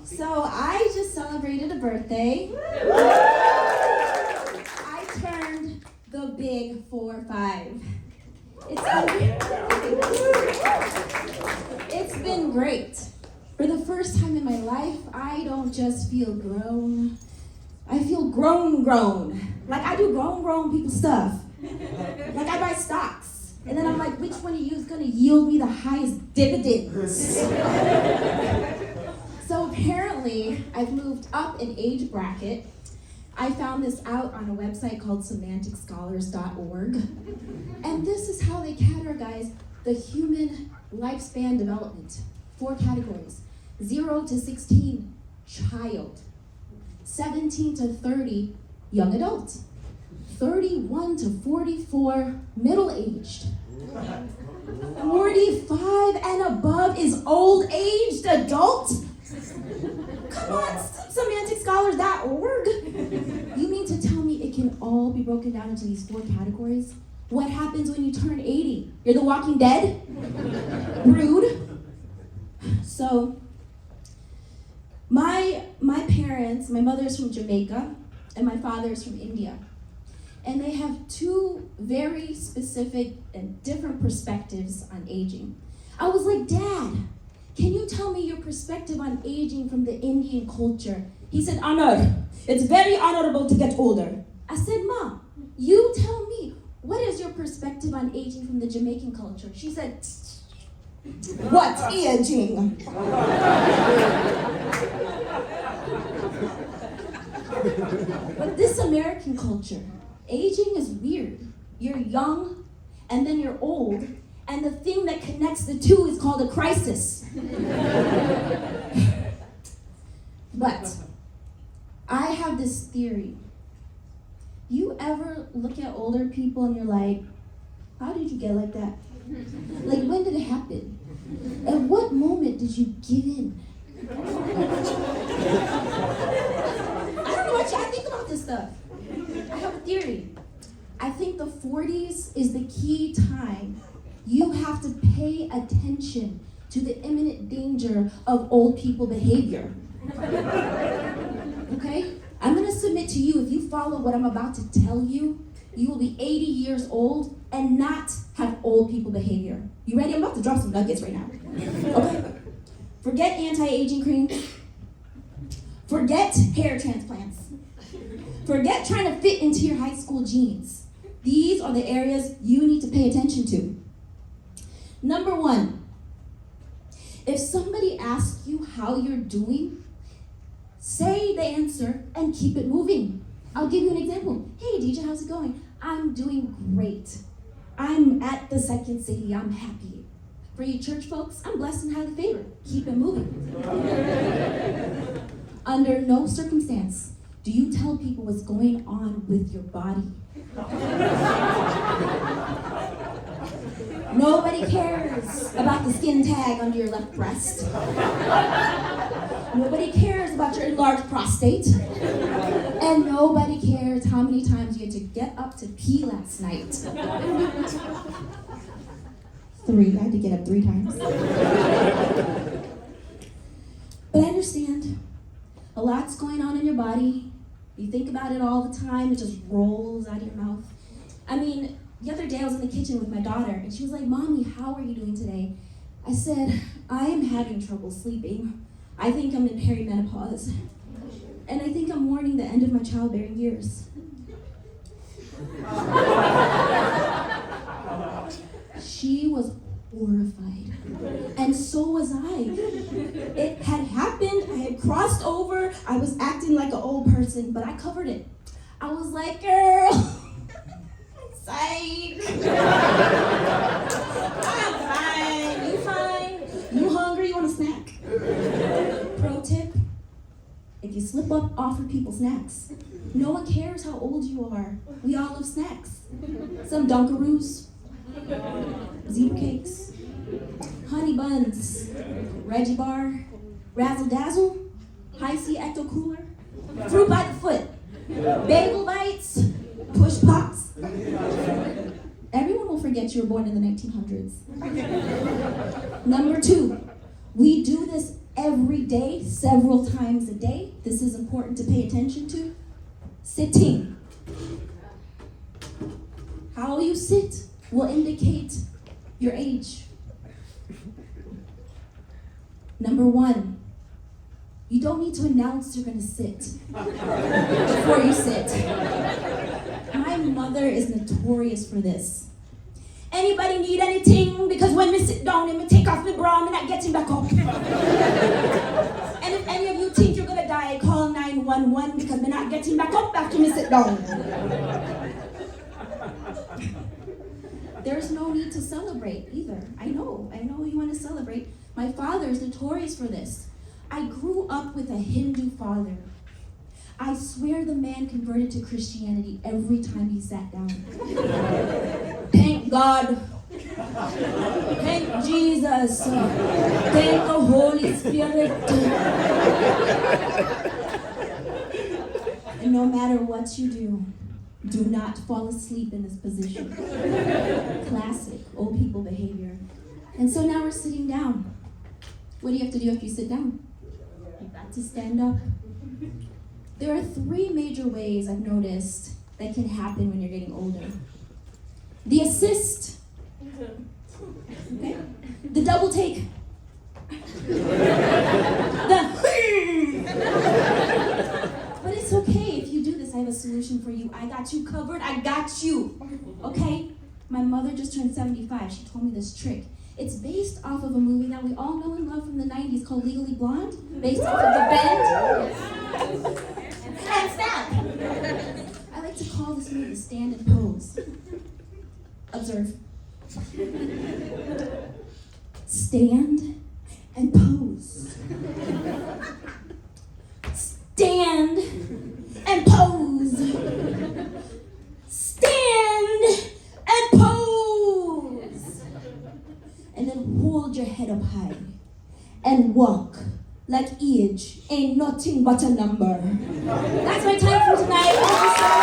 So I just celebrated a birthday. I turned the big 4-5. It's been great. For the first time in my life, I don't just feel grown. I feel grown. Like I do grown people stuff. Like I buy stocks. And then I'm like, which one of you is gonna yield me the highest dividends? So apparently, I've moved up in age bracket. I found this out on a website called semanticscholars.org. And this is how they categorize the human lifespan development. 4 categories. 0 to 16, child. 17 to 30, young adult. 31 to 44, middle-aged. 45 and above is old-aged adult? Come on, semanticscholars.org. You mean to tell me it can all be broken down into these 4 categories? What happens when you turn 80? You're the Walking Dead? Rude. So, my parents, my mother's from Jamaica, and my father's from India. And they have 2 very specific and different perspectives on aging. I was like, Dad, can you tell me your perspective on aging from the Indian culture? He said, honored. It's very honorable to get older. I said, Mom, you tell me, what is your perspective on aging from the Jamaican culture? She said, what aging? But this American culture, aging is weird. You're young, and then you're old, and the thing that connects the 2 is called a crisis. But I have this theory. You ever look at older people and you're like, how did you get like that? Like, when did it happen? At what moment did you give in? I don't know what I think about this stuff. I have a theory. I think the 40s is the key time you have to pay attention to the imminent danger of old people behavior. Okay? I'm gonna submit to you, if you follow what I'm about to tell you, you will be 80 years old and not have old people behavior. You ready? I'm about to drop some nuggets right now. Okay? Forget anti-aging cream. Forget hair transplants. Forget trying to fit into your high school jeans. These are the areas you need to pay attention to. Number 1, if somebody asks you how you're doing, say the answer and keep it moving. I'll give you an example. Hey, Dija, how's it going? I'm doing great. I'm at the second city. I'm happy. For you church folks, I'm blessed and highly favored. Keep it moving. Under no circumstance do you tell people what's going on with your body. Nobody cares about the skin tag under your left breast. Nobody cares about your enlarged prostate. And nobody cares how many times you had to get up to pee last night. 3, I had to get up 3 times. But I understand, a lot's going on in your body. You think about it all the time, it just rolls out of your mouth. I mean, the other day I was in the kitchen with my daughter, and she was like, Mommy, how are you doing today? I said, I am having trouble sleeping. I think I'm in perimenopause. And I think I'm mourning the end of my childbearing years. She was horrified. And so was I. It had happened, I had crossed over, I was acting like an old person, but I covered it. I was like, girl, psych. I'm fine, you fine? You hungry, you want a snack? Pro tip, if you slip up, offer people snacks. No one cares how old you are. We all love snacks. Some Dunkaroos, zebra cakes, honey buns, Reggie bar, razzle dazzle, high C ecto cooler, fruit by the foot, bagel bites, push pops. Everyone will forget you were born in the 1900s. Number 2, We do this every day, several times a day. This is important to pay attention to. Sitting. How you sit will indicate your age. Number one, you don't need to announce you're gonna sit before you sit. My mother is notorious for this. Anybody need anything? Because when me sit down and me take off my bra, me not getting back up. And if any of you think you're gonna die, call 911 because me not getting back up after me sit down. There's no need to celebrate either. I know you want to celebrate. My father is notorious for this. I grew up with a Hindu father. I swear the man converted to Christianity every time he sat down. Thank God. Thank Jesus. Thank the Holy Spirit. And no matter what you do not fall asleep in this position. Classic old people behavior. And so now we're sitting down. What do you have to do after you sit down? You've got to stand up. There are 3 major ways I've noticed that can happen when you're getting older. The assist. Okay? The double take. But it's okay if you do this. I have a solution for you. I got you covered. I got you. Okay? My mother just turned 75. She told me this trick. It's based off of a movie that we all know and love from the 90s called Legally Blonde. Based off of the bend. And snap. I like to call this move the stand and pose. Observe. Stand and pose. Stand and pose. Stand and pose. And then hold your head up high and walk like age ain't nothing but a number. That's my time for tonight.